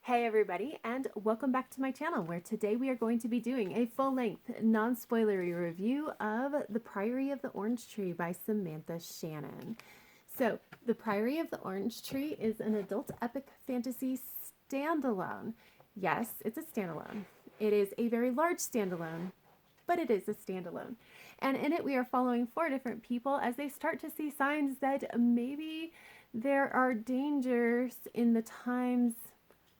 Hey everybody, and welcome back to my channel, where today we are going to be doing a full-length, non-spoilery review of The Priory of the Orange Tree by Samantha Shannon. So, The Priory of the Orange Tree is an adult epic fantasy standalone. Yes, it's a standalone. It is a very large standalone, but it is a standalone. And in it, we are following four different people as they start to see signs that maybe there are dangers in the times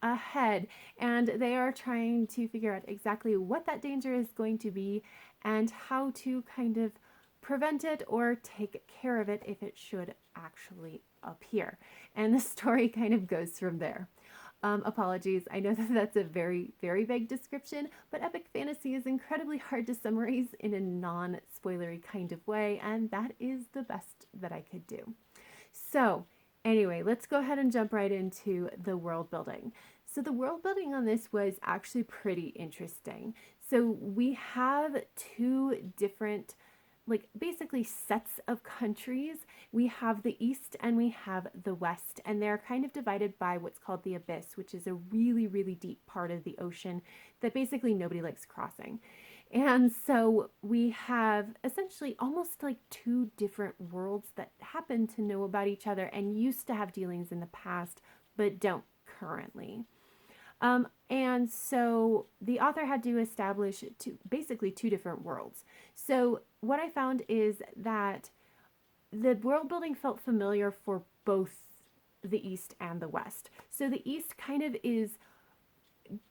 ahead, and they are trying to figure out exactly what that danger is going to be and how to kind of prevent it or take care of it if it should actually appear. And the story kind of goes from there. Apologies, I know that that's a very, very vague description, but epic fantasy is incredibly hard to summarize in a non spoilery kind of way, and that is the best that I could do. So, anyway, let's go ahead and jump right into the world building. So, the world building on this was actually pretty interesting. So, we have two different, like, basically sets of countries. We have the East and we have the West, and they're kind of divided by what's called the Abyss, which is a really, really deep part of the ocean that basically nobody likes crossing. And so we have essentially almost like two different worlds that happen to know about each other and used to have dealings in the past, but don't currently. And so the author had to establish basically two different worlds. So what I found is that the world building felt familiar for both the East and the West. So the East kind of is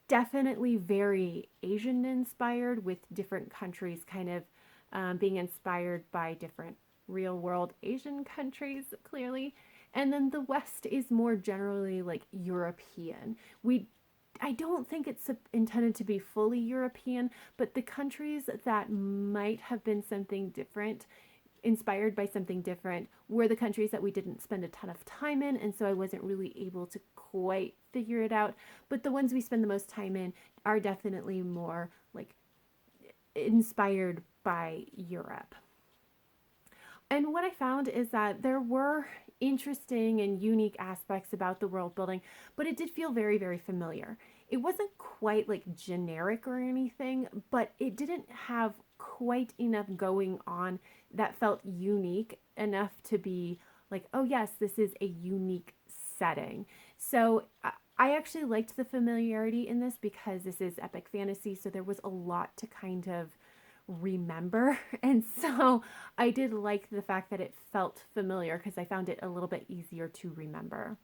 definitely very Asian inspired, with different countries kind of being inspired by different real world Asian countries, clearly. And then the West is more generally like European. I don't think it's intended to be fully European, but the countries that might have been something different, inspired by something different, were the countries that we didn't spend a ton of time in, and so I wasn't really able to quite figure it out. But the ones we spend the most time in are definitely more like inspired by Europe. And what I found is that there were interesting and unique aspects about the world building, but it did feel very, very familiar. It wasn't quite like generic or anything, but it didn't have quite enough going on that felt unique enough to be like, oh, yes, this is a unique setting. So I actually liked the familiarity in this because this is epic fantasy, so there was a lot to kind of remember. And so I did like the fact that it felt familiar because I found it a little bit easier to remember.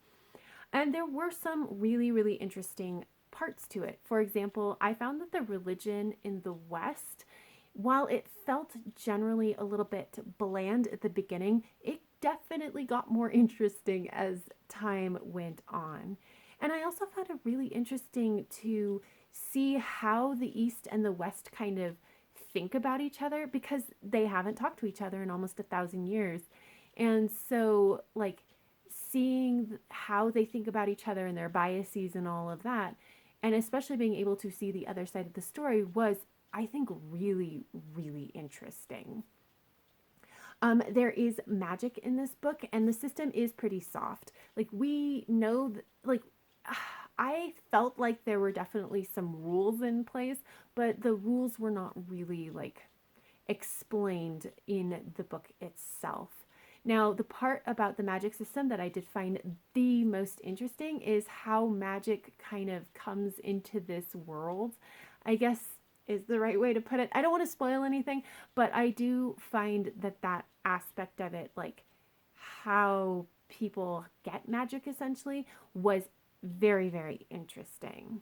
And there were some really, really interesting parts to it. For example, I found that the religion in the West, while it felt generally a little bit bland at the beginning, it definitely got more interesting as time went on. And I also found it really interesting to see how the East and the West kind of think about each other, because they haven't talked to each other in almost 1,000 years. And so, like, seeing how they think about each other and their biases and all of that, and especially being able to see the other side of the story, was, I think, really, really interesting. There is magic in this book, and the system is pretty soft. Like, we know, like, I felt like there were definitely some rules in place, but the rules were not really like explained in the book itself. Now, the part about the magic system that I did find the most interesting is how magic kind of comes into this world, I guess is the right way to put it. I don't want to spoil anything, but I do find that that aspect of it, like how people get magic essentially, was very, very interesting.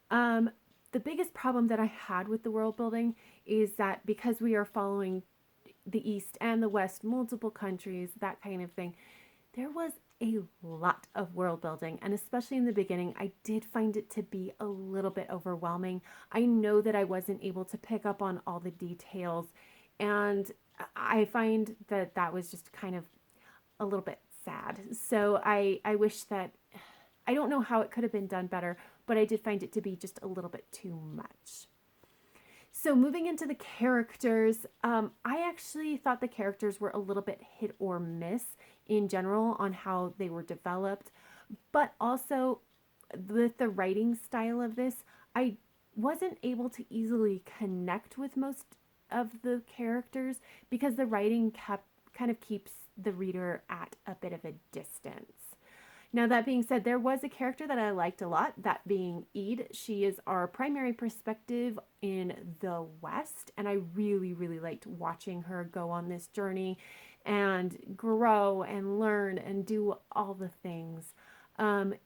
Um, the biggest problem that I had with the world building is that because we are following the East and the West, multiple countries, that kind of thing, there was a lot of world building. And especially in the beginning, I did find it to be a little bit overwhelming. I know that I wasn't able to pick up on all the details. And I find that that was just kind of a little bit sad. So I wish that, I don't know how it could have been done better, but I did find it to be just a little bit too much. So moving into the characters, I actually thought the characters were a little bit hit or miss in general on how they were developed, but also with the writing style of this, I wasn't able to easily connect with most of the characters because the writing kept kind of keeps the reader at a bit of a distance. Now, that being said, there was a character that I liked a lot, that being Ede. She is our primary perspective in the West, and I really, really liked watching her go on this journey and grow and learn and do all the things.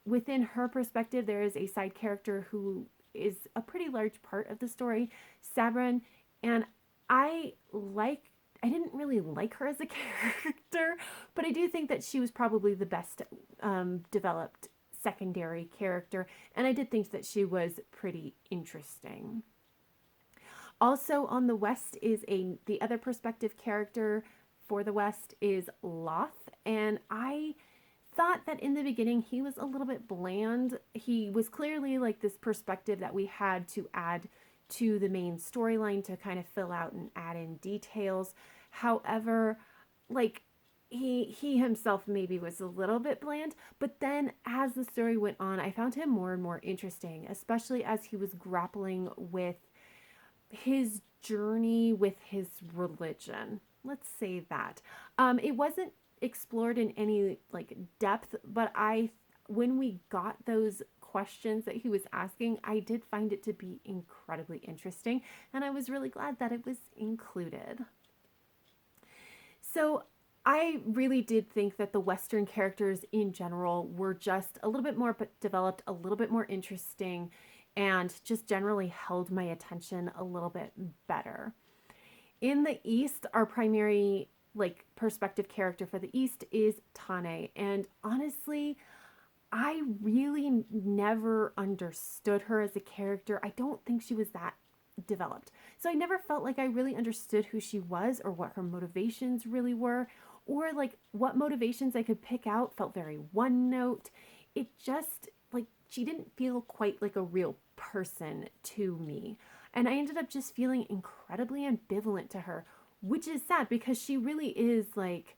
Within her perspective, there is a side character who is a pretty large part of the story, Sabran, and I like I didn't really like her as a character, but I do think that she was probably the best developed secondary character, and I did think that she was pretty interesting. Also on the West is the other perspective character for the West is Loth, and I thought that in the beginning he was a little bit bland. He was clearly like this perspective that we had to add to the main storyline to kind of fill out and add in details. However, like he himself maybe was a little bit bland, but then as the story went on, I found him more and more interesting, especially as he was grappling with his journey with his religion. Let's say that. It wasn't explored in any like depth, but when we got those questions that he was asking, I did find it to be incredibly interesting, and I was really glad that it was included. So I really did think that the Western characters in general were just a little bit more developed, a little bit more interesting, and just generally held my attention a little bit better. In the East, our primary like perspective character for the East is Tane, and honestly, I really never understood her as a character. I don't think she was that developed. So I never felt like I really understood who she was or what her motivations really were, or like what motivations I could pick out felt very one note. It just like she didn't feel quite like a real person to me. And I ended up just feeling incredibly ambivalent to her, which is sad because she really is like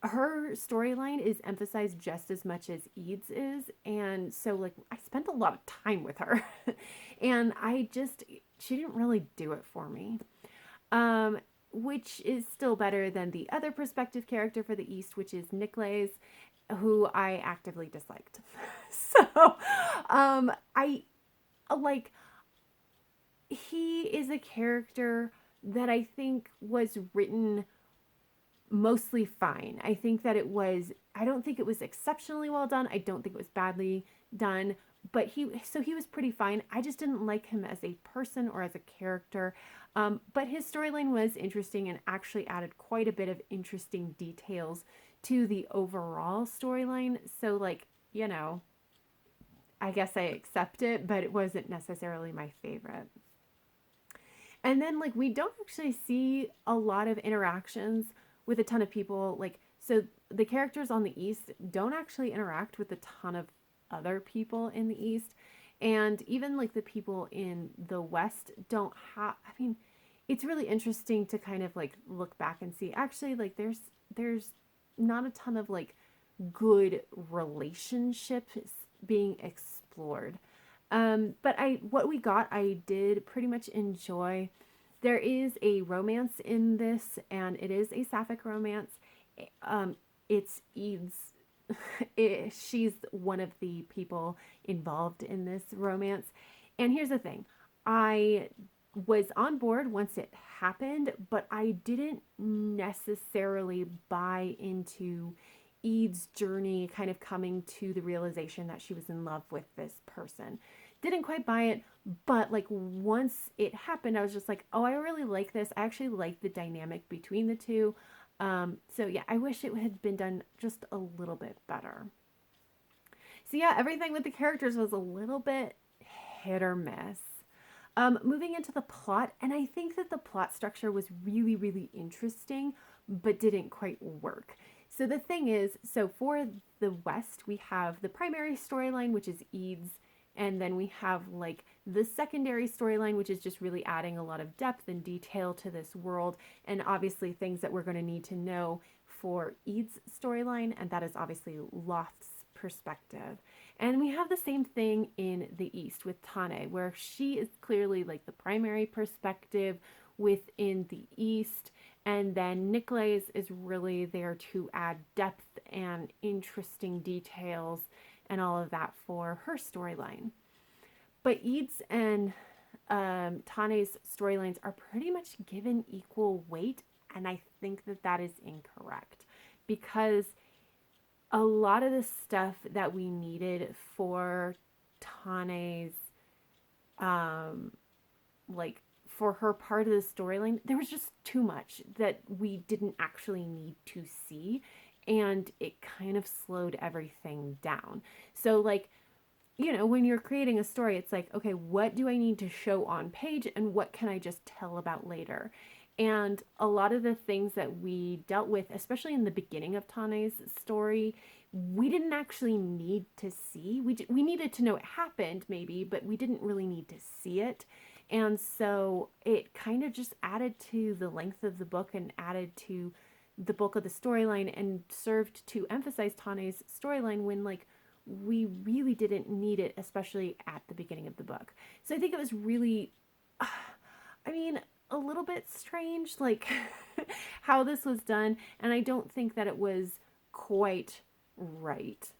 her storyline is emphasized just as much as Ede's is. And so like I spent a lot of time with her and she didn't really do it for me. Which is still better than the other perspective character for the East, which is Nicholas, who I actively disliked. So, I like, he is a character that I think was written mostly fine. I don't think it was exceptionally well done. I don't think it was badly done, but he was pretty fine. I just didn't like him as a person or as a character. But his storyline was interesting and actually added quite a bit of interesting details to the overall storyline. So like, I guess I accept it, but it wasn't necessarily my favorite. And then like we don't actually see a lot of interactions with a ton of people. Like so the characters on the East don't actually interact with a ton of other people in the East. And even like the people in the West don't have I mean, it's really interesting to kind of like look back and see actually like there's not a ton of like good relationships being explored. But what we got, I did pretty much enjoy. There is a romance in this, and it is a sapphic romance. It's Ede's. She's one of the people involved in this romance. And here's the thing. I was on board once it happened, but I didn't necessarily buy into Ede's journey kind of coming to the realization that she was in love with this person. Didn't quite buy it, but like once it happened, I was just like, oh, I really like this. I actually like the dynamic between the two. So yeah, I wish it had been done just a little bit better. So yeah, everything with the characters was a little bit hit or miss. Moving into the plot, and I think that the plot structure was really, really interesting, but didn't quite work. So the thing is, so for the West, we have the primary storyline, which is Ede's, and then we have like the secondary storyline, which is just really adding a lot of depth and detail to this world, and obviously things that we're going to need to know for Ede's storyline, and that is obviously Loth's perspective. And we have the same thing in the East with Tane, where she is clearly like the primary perspective within the East. And then Nicholas is really there to add depth and interesting details and all of that for her storyline. But Eid's and Tane's storylines are pretty much given equal weight, and I think that that is incorrect because a lot of the stuff that we needed for Tane's, um, like for her part of the storyline, there was just too much that we didn't actually need to see, and it kind of slowed everything down. So, like, when you're creating a story, it's like, okay, what do I need to show on page and what can I just tell about later? And a lot of the things that we dealt with, especially in the beginning of Tane's story, we didn't actually need to see. We needed to know it happened, maybe, but we didn't really need to see it. And so it kind of just added to the length of the book and added to the bulk of the storyline and served to emphasize Tane's storyline when, like, we really didn't need it, especially at the beginning of the book. So I think it was really, I mean, a little bit strange, like how this was done. And I don't think that it was quite right.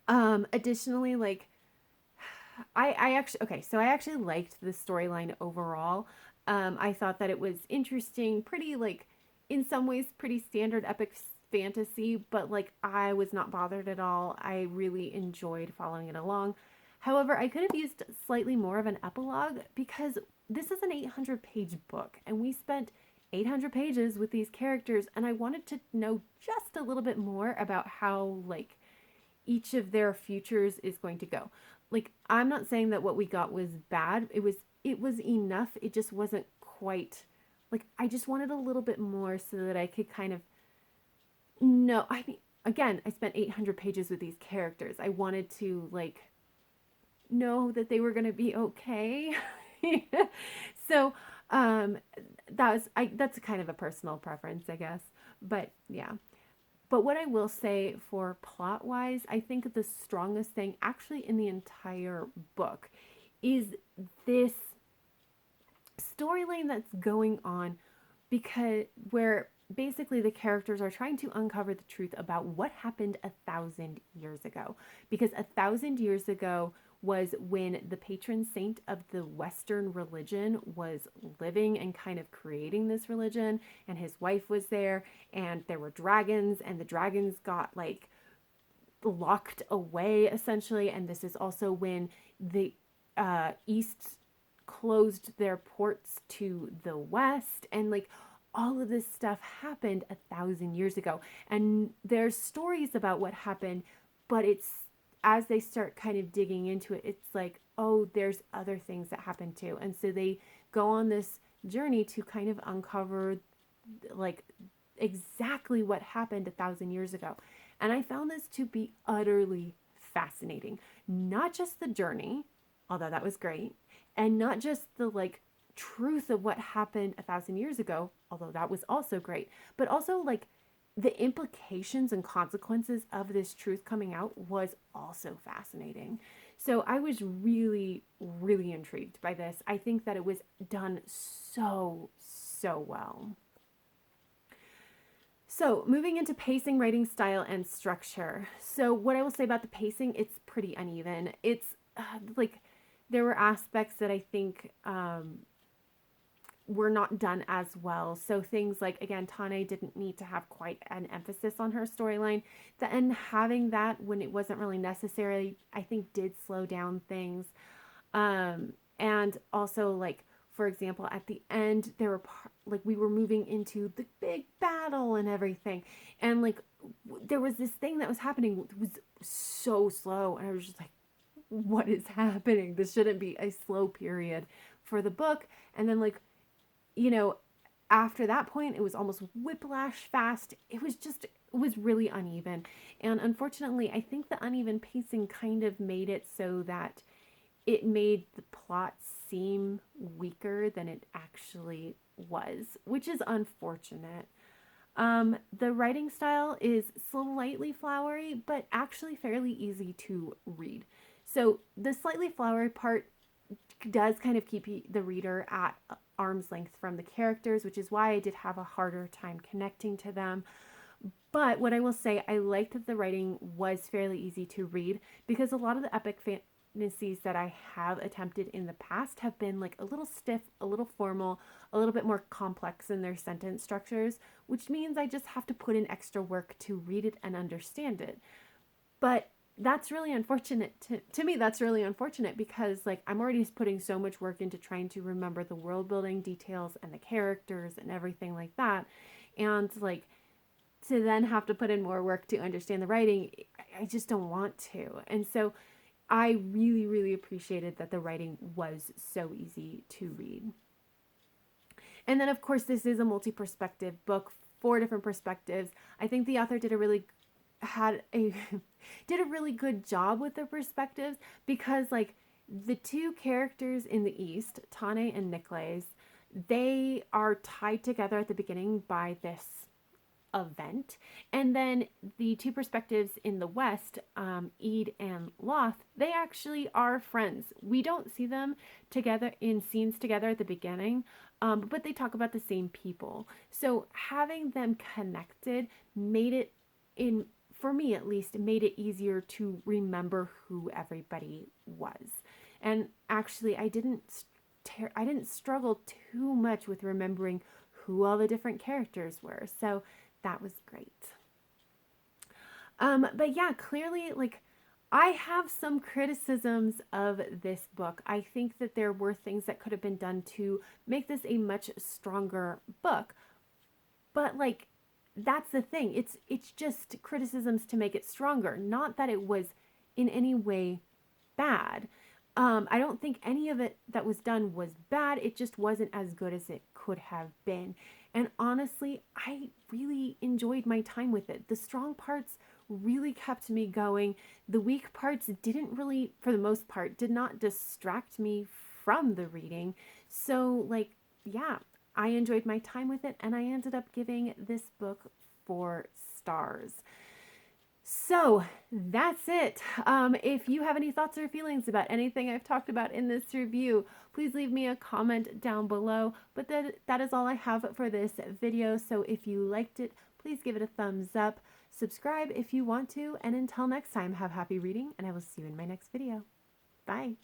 Additionally, like, I actually, okay, so I actually liked the storyline overall. I thought that it was interesting, pretty, like, in some ways, pretty standard epic fantasy, but like I was not bothered at all. I really enjoyed following it along. However, I could have used slightly more of an epilogue because this is an 800-page book and we spent 800 pages with these characters, and I wanted to know just a little bit more about how, like, each of their futures is going to go. Like, I'm not saying that what we got was bad. It was enough. It just wasn't quite, like, I just wanted a little bit more so that I could kind of no, I mean, again, I spent 800 pages with these characters. I wanted to, like, know that they were going to be okay. So, um that's kind of a personal preference, I guess. But yeah. But what I will say for plot wise, I think the strongest thing actually in the entire book is this storyline that's going on, because where basically the characters are trying to uncover the truth about what happened 1,000 years ago, because 1,000 years ago was when the patron saint of the Western religion was living and kind of creating this religion, and his wife was there, and there were dragons, and the dragons got, like, locked away essentially. And this is also when the East closed their ports to the West, and, like, all of this stuff happened 1,000 years ago. And there's stories about what happened, but it's as they start kind of digging into it, it's like, oh, there's other things that happened too. And so they go on this journey to kind of uncover, like, exactly what happened 1,000 years ago. And I found this to be utterly fascinating. Not just the journey, although that was great, and not just the, like, truth of what happened 1,000 years ago, although that was also great, but also, like, the implications and consequences of this truth coming out was also fascinating. So I was really, really intrigued by this. I think that it was done so, so well. So moving into pacing, writing style, and structure. So what I will say about the pacing, it's pretty uneven. It's like there were aspects that I think were not done as well. So things like, again, Tane didn't need to have quite an emphasis on her storyline. And having that when it wasn't really necessary, I think did slow down things. And also, like, for example, at the end, there were like we were moving into the big battle and everything, and, like, there was this thing that was happening. It was so slow, and I was just like, "What is happening? This shouldn't be a slow period for the book." And then, like, you know, after that point, it was almost whiplash fast. It was really uneven, and unfortunately, I think the uneven pacing kind of made it so that it made the plot seem weaker than it actually was, which is unfortunate. The writing style is slightly flowery, but actually fairly easy to read. So the slightly flowery part does kind of keep the reader at arm's length from the characters, which is why I did have a harder time connecting to them. But what I will say, I liked that the writing was fairly easy to read, because a lot of the epic fantasies that I have attempted in the past have been like a little stiff, a little formal, a little bit more complex in their sentence structures, which means I just have to put in extra work to read it and understand it. But that's really unfortunate to me. That's really unfortunate, because like I'm already putting so much work into trying to remember the world building details and the characters and everything like that. And like to then have to put in more work to understand the writing, I just don't want to. And so I really, really appreciated that the writing was so easy to read. And then, of course, this is a multi-perspective book, 4 different perspectives. I think the author did a really had a did a really good job with the perspectives, because like the 2 characters in the East, Tane and Nicholas, they are tied together at the beginning by this event. And then the 2 perspectives in the West, Eid and Loth, they actually are friends. We don't see them together in scenes together at the beginning, but they talk about the same people. So having them connected made it, in for me at least, made it easier to remember who everybody was. And actually, I didn't struggle too much with remembering who all the different characters were. So that was great. But yeah, clearly, like, I have some criticisms of this book. I think that there were things that could have been done to make this a much stronger book. But like, that's the thing. It's just criticisms to make it stronger, not that it was in any way bad. I don't think any of it that was done was bad. It just wasn't as good as it could have been. And honestly, I really enjoyed my time with it. The strong parts really kept me going. The weak parts didn't really, for the most part, did not distract me from the reading. So, like, yeah, I enjoyed my time with it, and I ended up giving this book 4 stars. So that's it. If you have any thoughts or feelings about anything I've talked about in this review, please leave me a comment down below. But that is all I have for this video. So if you liked it, please give it a thumbs up. Subscribe if you want to. And until next time, have happy reading, and I will see you in my next video. Bye.